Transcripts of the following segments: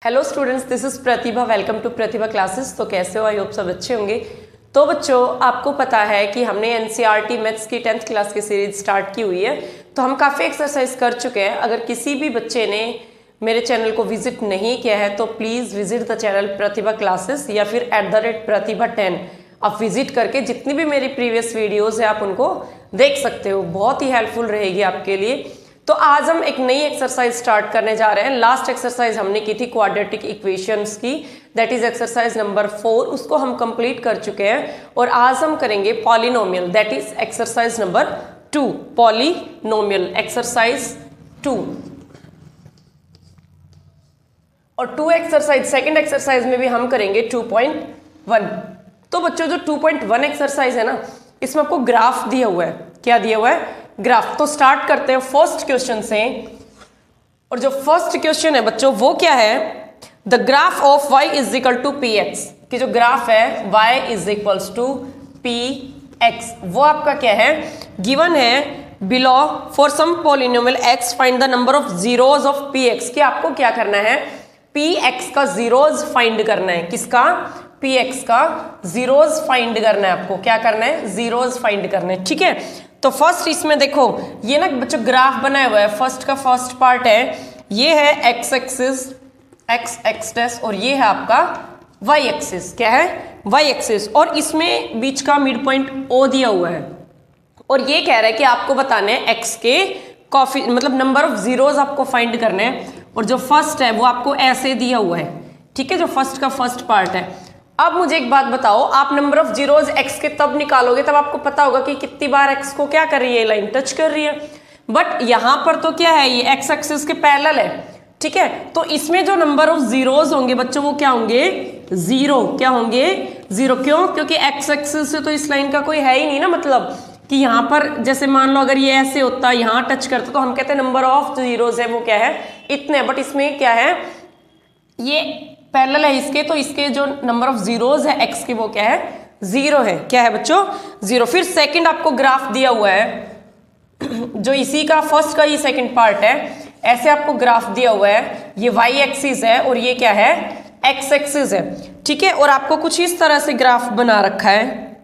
Hello students, this is Pratibha. Welcome to Pratibha classes. तो कैसे हो? आई होप सब अच्छे होंगे। तो बच्चों, आपको पता है कि हमने एनसीईआरटी मैथ्स की 10th क्लास की सीरीज स्टार्ट की हुई है। तो हम काफ़ी एक्सरसाइज कर चुके हैं। अगर किसी भी बच्चे ने मेरे चैनल को विजिट नहीं किया है तो please visit the channel Pratibha classes या फिर @प्रतिभा 10 आप विजिट करके जितनी भी मेरी प्रीवियस वीडियोज़ है आप उनको देख सकते हो। बहुत ही हेल्पफुल रहेगी आपके लिए। तो आज हम एक नई एक्सरसाइज स्टार्ट करने जा रहे हैं। लास्ट एक्सरसाइज हमने की थी क्वाड्रेटिक इक्वेशंस की, दैट इज एक्सरसाइज नंबर 4। उसको हम कंप्लीट कर चुके हैं और आज हम करेंगे polynomial, that is exercise number 2। Polynomial exercise 2 और 2 एक्सरसाइज सेकेंड एक्सरसाइज में भी हम करेंगे 2.1। तो बच्चों, जो 2.1 एक्सरसाइज है ना, इसमें आपको ग्राफ दिया हुआ है। क्या दिया हुआ है? ग्राफ। तो स्टार्ट करते हैं फर्स्ट क्वेश्चन से। और जो फर्स्ट क्वेश्चन है बच्चों वो क्या है? The graph of y is equal to P X. कि जो ग्राफ है y is equals to P X, वो आपका क्या है? गिवन है below for some polynomial x find the number of zeros of P X. कि आपको क्या करना है? पी एक्स का जीरोज फाइंड करना है। किसका? पी एक्स का जीरोज फाइंड करना है। आपको क्या करना है? जीरोज फाइंड करना है। ठीक है। तो फर्स्ट इसमें देखो, ये ना बच्चों ग्राफ बनाया हुआ है। फर्स्ट का फर्स्ट पार्ट है, ये है X axis, X X dash, और ये है आपका वाई एक्सिस। क्या है? Y axis. और इसमें बीच का मिड पॉइंट ओ दिया हुआ है। और ये कह रहा है कि आपको बताने हैं एक्स के मतलब नंबर ऑफ जीरोज आपको फाइंड करने हैं। और जो फर्स्ट है वो आपको ऐसे दिया हुआ है। ठीक है, जो फर्स्ट का फर्स्ट पार्ट है। अब मुझे एक बात बताओ, आप नंबर ऑफ जीरोज एक्स के तब निकालोगे तब आपको पता होगा कि कितनी बार एक्स को क्या कर रही है, लाइन टच कर रही है। बट यहां पर तो क्या है, ये एक्स एक्सिस के पैरेलल है। ठीक है, तो इसमें जो नंबर ऑफ जीरोज होंगे बच्चों वो क्या होंगे? जीरो। क्या होंगे? जीरो। क्यों? क्योंकि एक्स एक्सिस से तो इस लाइन का कोई है ही नहीं ना। मतलब कि यहां पर जैसे मान लो अगर ये ऐसे होता, यहां टच करता, तो हम कहते हैं नंबर ऑफ जीरोज है वो क्या है? इतने। बट इसमें क्या है, ये पैरेलल है इसके, तो इसके जो नंबर ऑफ जीरोज है एक्स के वो क्या है? जीरो है। क्या है बच्चों? जीरो। फिर सेकंड आपको ग्राफ दिया हुआ है, जो इसी का फर्स्ट का ये सेकंड पार्ट है। ऐसे आपको ग्राफ दिया हुआ है, ये वाई एक्सिस है और ये क्या है? एक्स एक्सिस है। ठीक है, और आपको कुछ इस तरह से ग्राफ बना रखा है।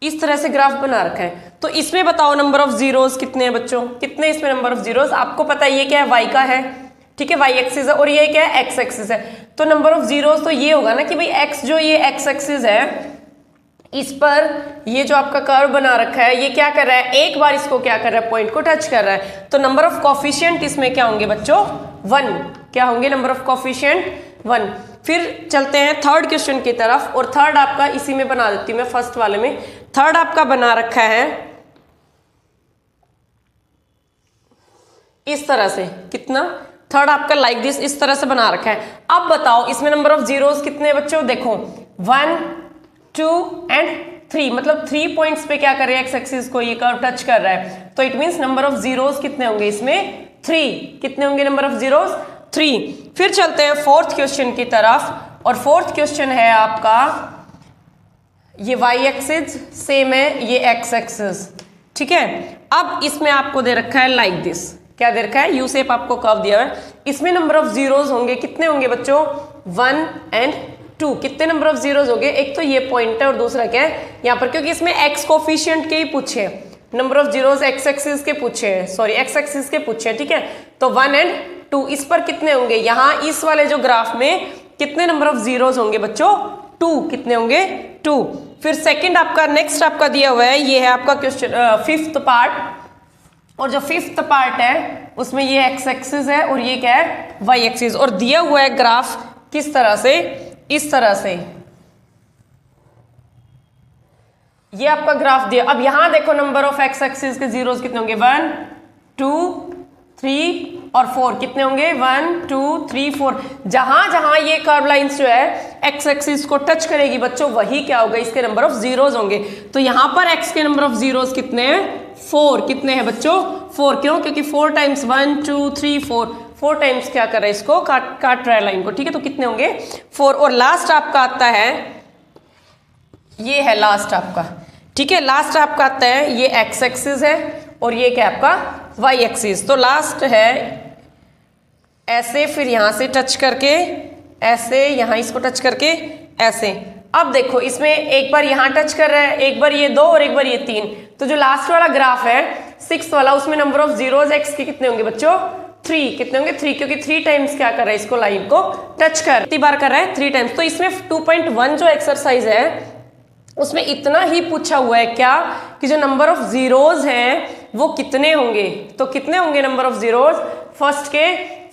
इस तरह से ग्राफ बना रखा है। तो इसमें बताओ नंबर ऑफ जीरोज कितने हैं बच्चों? कितने इसमें नंबर ऑफ जीरोज? आपको पता है ये क्या है? वाई का है। ठीक है, वाई एक्सिस है और ये क्या है? एक्स एक्सिस है। तो नंबर ऑफ जीरोस तो ये होगा ना कि भाई एक्स, जो ये एक्स एक्सिस है, इस पर ये जो आपका कर्व बना रखा है, ये क्या कर रहा है? एक बार इसको क्या कर रहा है? पॉइंट को टच कर रहा है। तो नंबर ऑफ कोफिशिएंट इसमें क्या होंगे बच्चों? 1। क्या होंगे? Number of coefficient 1। फिर चलते हैं थर्ड क्वेश्चन की तरफ। और थर्ड आपका इसी में बना देती हूँ मैं, फर्स्ट वाले में। थर्ड आपका बना रखा है इस तरह से। कितना? थर्ड आपका लाइक दिस, इस तरह से बना रखा है। अब बताओ इसमें नंबर ऑफ जीरोस कितने हैं बच्चों? देखो 1, 2 एंड 3, मतलब 3 पॉइंट्स पे क्या कर रहे हैं? एक्स एक्सिस को ये कर्व टच कर रहा है। तो it means number of zeros कितने होंगे इसमें? 3। कितने होंगे नंबर ऑफ जीरोस? 3। फिर चलते हैं फोर्थ क्वेश्चन की तरफ। और फोर्थ क्वेश्चन है आपका, ये वाई एक्सिस सेम है, ये एक्स एक्सिस। ठीक है, अब इसमें आपको दे रखा है लाइक दिस। क्या दे रखा है? यू शेप आपको कर्व दिया है। इसमें नंबर ऑफ जीरोज होंगे कितने होंगे बच्चों? 1 एंड 2। कितने नंबर ऑफ जीरोज होंगे? एक तो ये पॉइंट है और दूसरा क्या है यहाँ पर, क्योंकि इसमें एक्स कोफिशिएंट के ही पूछे, number of zeros x axis के पूछे हैं, सॉरी एक्स एक्सिस के पूछे हैं। ठीक है, तो 1 एंड 2 इस पर कितने होंगे? यहाँ इस वाले जो ग्राफ में कितने नंबर ऑफ जीरोज होंगे बच्चों? 2। कितने होंगे? 2। फिर सेकेंड आपका नेक्स्ट आपका दिया हुआ है, ये है आपका क्वेश्चन फिफ्थ पार्ट। और जो फिफ्थ पार्ट है उसमें ये एक्स एक्सिस है और ये क्या है? Y axis. और दिया हुआ है ग्राफ किस तरह से? इस तरह से ये आपका ग्राफ दिया। अब यहां देखो नंबर ऑफ एक्स एक्सिस के जीरोस कितने होंगे? 1, 2, 3 और 4। कितने होंगे? 1, 2, 3, 4। जहां जहां ये कर्व लाइंस जो है एक्स एक्सिस को टच करेगी बच्चों, वही क्या होगा? इसके नंबर ऑफ जीरोस होंगे। तो यहां पर एक्स के नंबर ऑफ जीरोस कितने हैं? 4। कितने हैं बच्चों? 4। क्यों? क्योंकि 4 टाइम्स 1, 2, 3, 4 टाइम्स क्या कर रहा है? इसको काट रहा है लाइन को। ठीक है, तो कितने होंगे? 4। और लास्ट आपका आता है, ये है लास्ट आपका। ठीक है, लास्ट आपका आता है, ये एक्स एक्सिस है और ये क्या आपका? Y axis. तो लास्ट है ऐसे, फिर यहाँ से टच करके ऐसे, यहाँ इसको टच करके ऐसे। अब देखो इसमें एक बार यहाँ टच कर रहा है, एक बार ये 2 और एक बार ये 3। तो जो लास्ट वाला ग्राफ है 6th वाला, उसमें नंबर ऑफ जीरोज एक्स के कितने होंगे बच्चों? 3। कितने होंगे? 3, क्योंकि 3 टाइम्स क्या कर रहा है, इसको लाइन को टच कर, कितनी बार कर रहा है? 3 टाइम्स। तो इसमें 2.1 जो एक्सरसाइज है उसमें इतना ही पूछा हुआ है क्या, कि जो नंबर ऑफ जीरोज हैं वो कितने होंगे। तो कितने होंगे नंबर ऑफ जीरोज?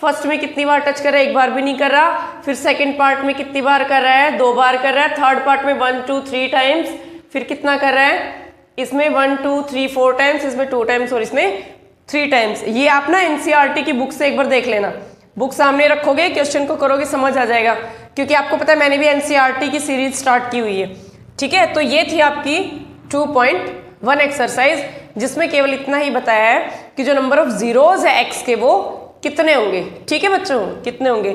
फर्स्ट में कितनी बार टच कर रहा है? एक बार भी नहीं कर रहा। फिर सेकंड पार्ट में कितनी बार कर रहा है? 2 बार कर रहा है। थर्ड पार्ट में 1 2 3 टाइम्स। फिर कितना कर रहा है? इसमें 1 2 3 4 टाइम्स, इसमें 2 टाइम्स और इसमें 3 टाइम्स। ये आप ना एनसीईआरटी की बुक से एक बार देख लेना, बुक सामने रखोगे, क्वेश्चन को करोगे, समझ आ जाएगा। क्योंकि आपको पता है मैंने भी एनसीईआरटी की सीरीज स्टार्ट की हुई है, ठीक है। तो ये थी आपकी 2.1 एक्सरसाइज, जिसमें केवल इतना ही बताया है कि जो नंबर ऑफ जीरोज है एक्स के वो कितने होंगे। ठीक है बच्चों, कितने होंगे?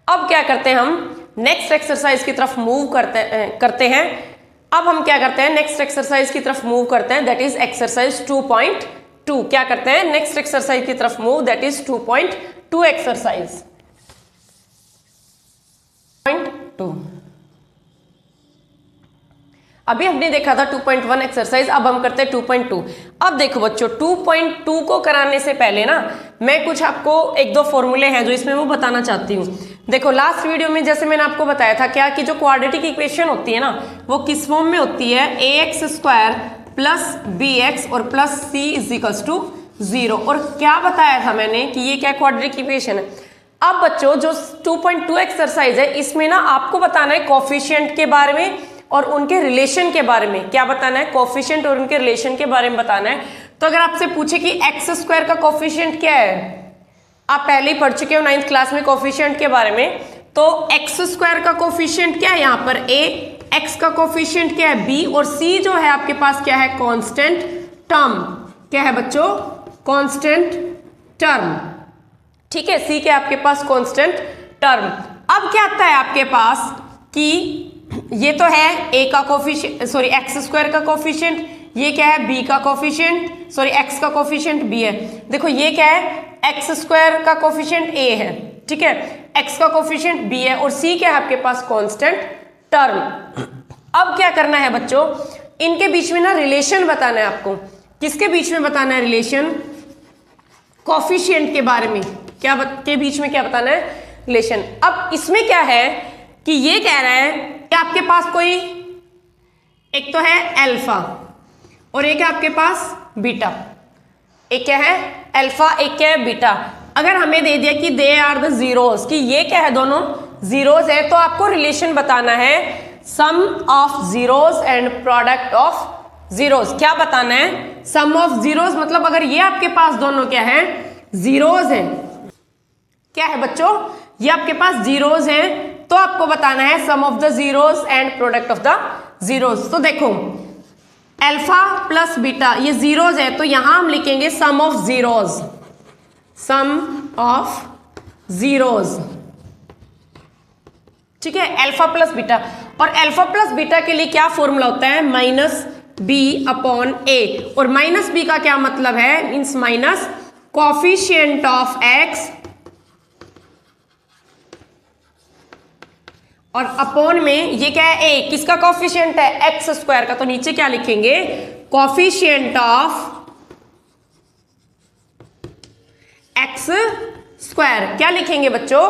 अब क्या करते हैं, हम नेक्स्ट एक्सरसाइज की तरफ मूव करते हैं। अब हम क्या करते हैं, नेक्स्ट एक्सरसाइज की तरफ मूव करते हैं, दैट इज एक्सरसाइज 2.2। क्या करते हैं? नेक्स्ट एक्सरसाइज की तरफ मूव, दैट इज 2.2 एक्सरसाइज 2.2। अभी हमने देखा था 2.1 एक्सरसाइज, अब हम करते हैं 2.2। अब देखो बच्चों, 2.2 को कराने से पहले ना मैं कुछ आपको 1-2 फॉर्मूले हैं जो इसमें वो बताना चाहती हूँ। देखो लास्ट वीडियो में जैसे मैंने आपको बताया था क्या, कि जो क्वाड्रेटिक इक्वेशन होती है ना वो किस फॉर्म में होती है? ax² प्लस bx और प्लस c इज 0। और क्या बताया था मैंने कि ये क्या क्वाड्रेटिक इक्वेशन है। अब बच्चों जो 2.2 एक्सरसाइज है इसमें ना आपको बताना है कोफिशिएंट के बारे में और उनके रिलेशन के बारे में। क्या बताना है? कोफिशिएंट और उनके रिलेशन के बारे में बताना है। तो अगर आपसे पूछे कि x² का कोफिशिएंट क्या है, आप पहले ही पढ़ चुके हो 9th क्लास में कोफिशिएंट के बारे में। तो x² का कोफिशिएंट क्या है यहाँ पर? a, x का कोफिशिएंट क्या है? b, और c जो है आपके पास क्या है? Constant term. क्या है बच्चों? Constant term. ठीक है, c के आपके पास कांस्टेंट टर्म। अब क्या आता है आपके पास कि ये तो है a का कोफिशिएंट, सॉरी x² का कोफिशिएंट, ये क्या है? b का कोफिशिएंट, सॉरी x का कोफिशिएंट b है। देखो ये क्या है? x² का कोफिशिएंट a है, ठीक है, x का कोफिशिएंट b है और c क्या है आपके पास? Constant term. अब क्या करना है बच्चों, इनके बीच में ना रिलेशन बताना है आपको। किसके बीच में बताना है रिलेशन? कोफिशिएंट के बारे में। क्या के बीच में क्या बताना है? रिलेशन। अब इसमें क्या है कि ये कह रहा है कि आपके पास कोई एक तो है अल्फा और एक है आपके पास बीटा। एक क्या है? अल्फा, एक क्या है? बीटा। अगर हमें दे दिया कि दे आर द जीरोस, कि ये क्या है? दोनों जीरोस है, तो आपको रिलेशन बताना है sum of zeros and product of zeros. क्या बताना है? सम ऑफ जीरोस, मतलब अगर ये आपके पास दोनों क्या है? जीरोस हैं। क्या है बच्चों? ये आपके पास जीरोस हैं, तो आपको बताना है sum of the zeros and product of the zeros. तो देखो अल्फा प्लस बीटा ये जीरोस है, तो यहां हम लिखेंगे sum of zeros, sum of zeros. ठीक है, अल्फा प्लस बीटा। और अल्फा प्लस बीटा के लिए क्या फॉर्मूला होता है? -b/a। और -b का क्या मतलब है? Means minus coefficient of x और अपॉन में ये क्या है? a। किसका कोफिशिएंट है? x² का। तो नीचे क्या लिखेंगे? Coefficient of x²। क्या लिखेंगे बच्चों?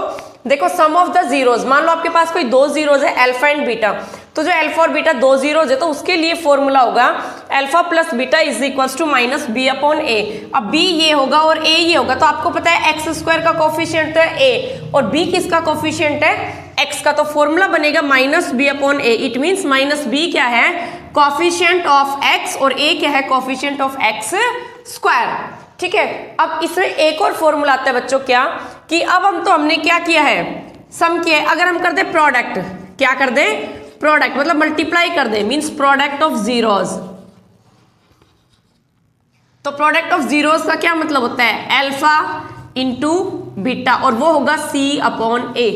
देखो सम ऑफ द जीरोस, मान लो आपके पास कोई 2 जीरोस है अल्फा एंड बीटा, तो जो अल्फा और बीटा 2 जीरोस है तो उसके लिए फॉर्मूला होगा alpha plus beta is equals to -b/a। अब b ये होगा और a ये होगा, तो आपको पता है x² का कोफिशिएंट है a और b किसका कोफिशिएंट है? x का। तो फॉर्मूला बनेगा -b/a। इट मीन्स -b क्या है? कोफिशिएंट ऑफ x और a क्या है? Coefficient of x²। ठीक है, अब इसमें एक और फॉर्मूला आता है बच्चों, क्या कि अब हमने क्या किया है? सम किया है। अगर हम कर दे प्रोडक्ट, क्या कर दे? प्रोडक्ट मतलब मल्टीप्लाई कर दे, मींस प्रोडक्ट ऑफ जीरोस। तो प्रोडक्ट ऑफ जीरोस का क्या मतलब होता है? अल्फा इंटू बीटा, और वो होगा c/a।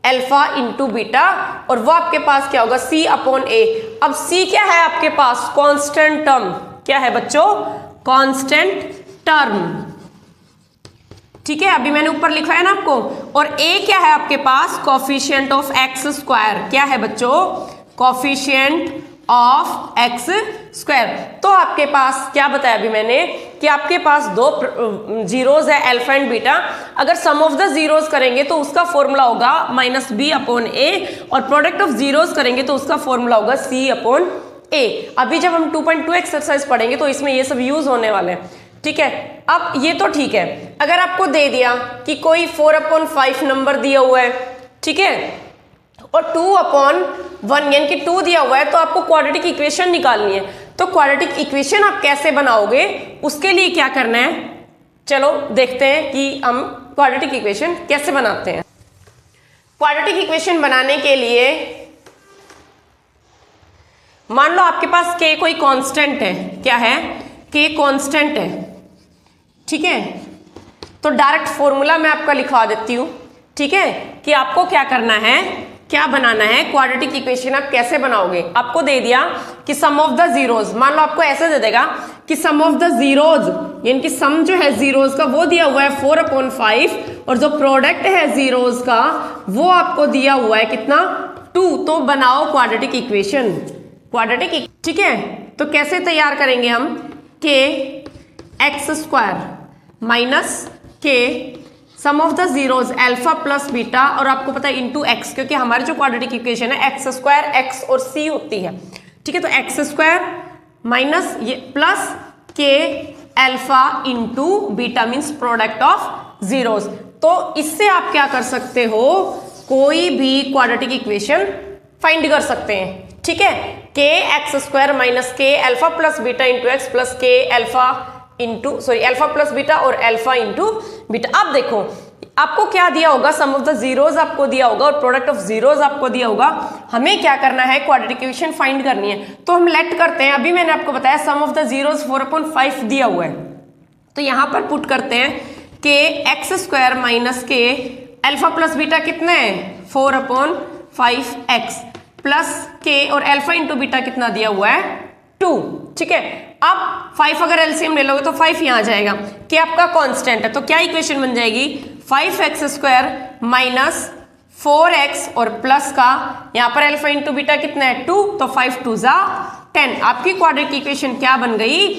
अल्फा इंटू बीटा, और वो आपके पास क्या होगा C अपॉन A। अब C क्या है आपके पास? Constant term. क्या है बच्चों? Constant term. ठीक है, अभी मैंने ऊपर लिखा है ना आपको। और A क्या है आपके पास? Coefficient of x square. क्या है बच्चों? Coefficient of x square. तो आपके पास क्या बताया अभी मैंने कि आपके पास दो जीरोज है अल्फा एंड बीटा। अगर सम ऑफ द जीरोज करेंगे तो उसका फॉर्मूला होगा माइनस बी अपॉन ए, और प्रोडक्ट ऑफ जीरोज करेंगे तो उसका फॉर्मूला होगा सी अपॉन ए। अभी जब हम 2.2 एक्सरसाइज पढ़ेंगे तो इसमें ये सब यूज होने वाले हैं। ठीक है, अब ये तो ठीक है। अगर आपको दे दिया कि कोई 4/5 नंबर दिया हुआ है, ठीक है, और 2/1 यानी कि 2 दिया हुआ है, तो आपको क्वाड्रेटिक इक्वेशन निकालनी है। तो क्वाड्रेटिक इक्वेशन आप कैसे बनाओगे, उसके लिए क्या करना है, चलो देखते हैं कि हम क्वाड्रेटिक इक्वेशन कैसे बनाते हैं। क्वाड्रेटिक इक्वेशन बनाने के लिए मान लो आपके पास k कोई कांस्टेंट है। क्या है? k कांस्टेंट है। ठीक है, तो डायरेक्ट फॉर्मूला मैं आपका लिखवा देती हूं। ठीक है, कि आपको क्या करना है, क्या बनाना है, क्वाड्रेटिक इक्वेशन आप कैसे बनाओगे। आपको दे दिया कि सम ऑफ द जीरोज, मान लो आपको ऐसे दे देगा कि सम ऑफ द जीरोज, यानी कि सम जो है जीरोज का वो दिया हुआ है 4/5, और जो प्रोडक्ट है जीरोज का वो आपको दिया हुआ है कितना? 2। तो बनाओ क्वाड्रेटिक इक्वेशन। क्वाड्रेटिक, ठीक है, तो कैसे तैयार करेंगे हम? के x square minus k sum of the zeros alpha plus beta, और आपको पता है इंटू एक्स, क्योंकि हमारी जो क्वाड्रेटिक इक्वेशन है एक्स स्क्वायर एक्स और सी होती है। ठीक है, तो एक्स स्क्वायर माइनस ये plus k alpha into beta means product of zeros. तो इससे आप क्या कर सकते हो, कोई भी क्वाड्रेटिक इक्वेशन फाइंड कर सकते हैं। ठीक है, k x square minus k alpha plus beta into x plus k alpha into alpha plus beta और अल्फा इंटू बीटा। अब देखो आपको क्या दिया होगा, सम ऑफ द जीरोज आपको दिया होगा और प्रोडक्ट ऑफ जीरोज आपको दिया होगा। हमें क्या करना है, क्वाड्रेटिक इक्वेशन फाइंड करनी है। तो हम लेट करते हैं, अभी मैंने आपको बताया सम ऑफ द जीरोज 4/5 दिया हुआ है, तो यहां पर पुट करते हैं के x square minus k alpha plus beta कितना है 4/5x प्लस के और अल्फा इंटू बीटा कितना दिया हुआ है 2। ठीक है, अब 5 अगर एलसीएम ले लोगे तो 5 यहाँ आ जाएगा, कि आपका कांस्टेंट है। तो क्या इक्वेशन बन जाएगी, 5x स्क्वायर माइनस 4x और प्लस का यहाँ पर अल्फा इंटू बीटा कितना है 2, तो 5 2 जा 10। आपकी क्वाड्रेटिक इक्वेशन क्या बन गई,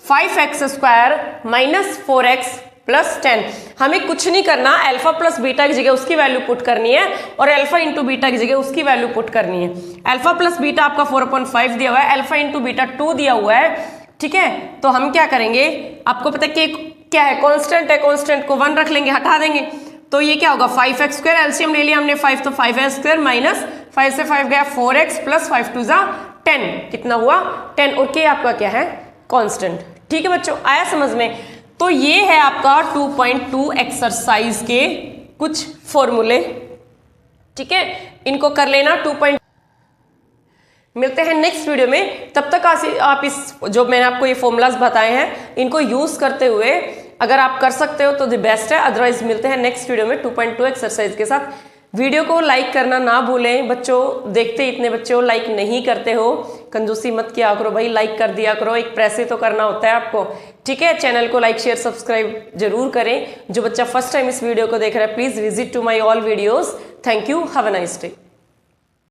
5x square minus 4x plus 10। हमें कुछ नहीं करना, अल्फा प्लस बीटा की जगह उसकी वैल्यू पुट करनी है और अल्फा इंटू बीटा की जगह उसकी वैल्यू पुट करनी है। अल्फा प्लस बीटा आपका 4/5 दिया हुआ है, अल्फा इंटू बीटा 2 दिया हुआ है। ठीक है, तो हम क्या करेंगे, आपको पता है कि क्या है, कांस्टेंट है, कांस्टेंट को 1 रख लेंगे, हटा देंगे, तो ये क्या होगा 5x स्क्वायर, एलसीएम ले लिया हमने 5, तो 5x स्क्वायर माइनस 5 से 5 गया 4x प्लस 5 2 जा 10, कितना हुआ 10, और के आपका क्या है कांस्टेंट। ठीक है बच्चों, आया समझ में। तो ये है आपका 2.2 एक्सरसाइज के कुछ फॉर्मूले। ठीक है, इनको कर लेना 2. मिलते हैं नेक्स्ट वीडियो में, तब तक आप इस जो मैंने आपको ये फॉर्मूलाज बताए हैं इनको यूज करते हुए अगर आप कर सकते हो तो द बेस्ट है, अदरवाइज मिलते हैं नेक्स्ट वीडियो में 2.2 एक्सरसाइज के साथ। वीडियो को लाइक करना ना भूलें बच्चों, देखते इतने बच्चे हो लाइक नहीं करते हो, कंजूसी मत किया करो भाई, लाइक कर दिया करो, एक प्रेस ही तो करना होता है आपको। ठीक है, चैनल को लाइक शेयर सब्सक्राइब जरूर करें। जो बच्चा फर्स्ट टाइम इस वीडियो को देख रहा है please visit to my all videos. Thank you, have a nice day.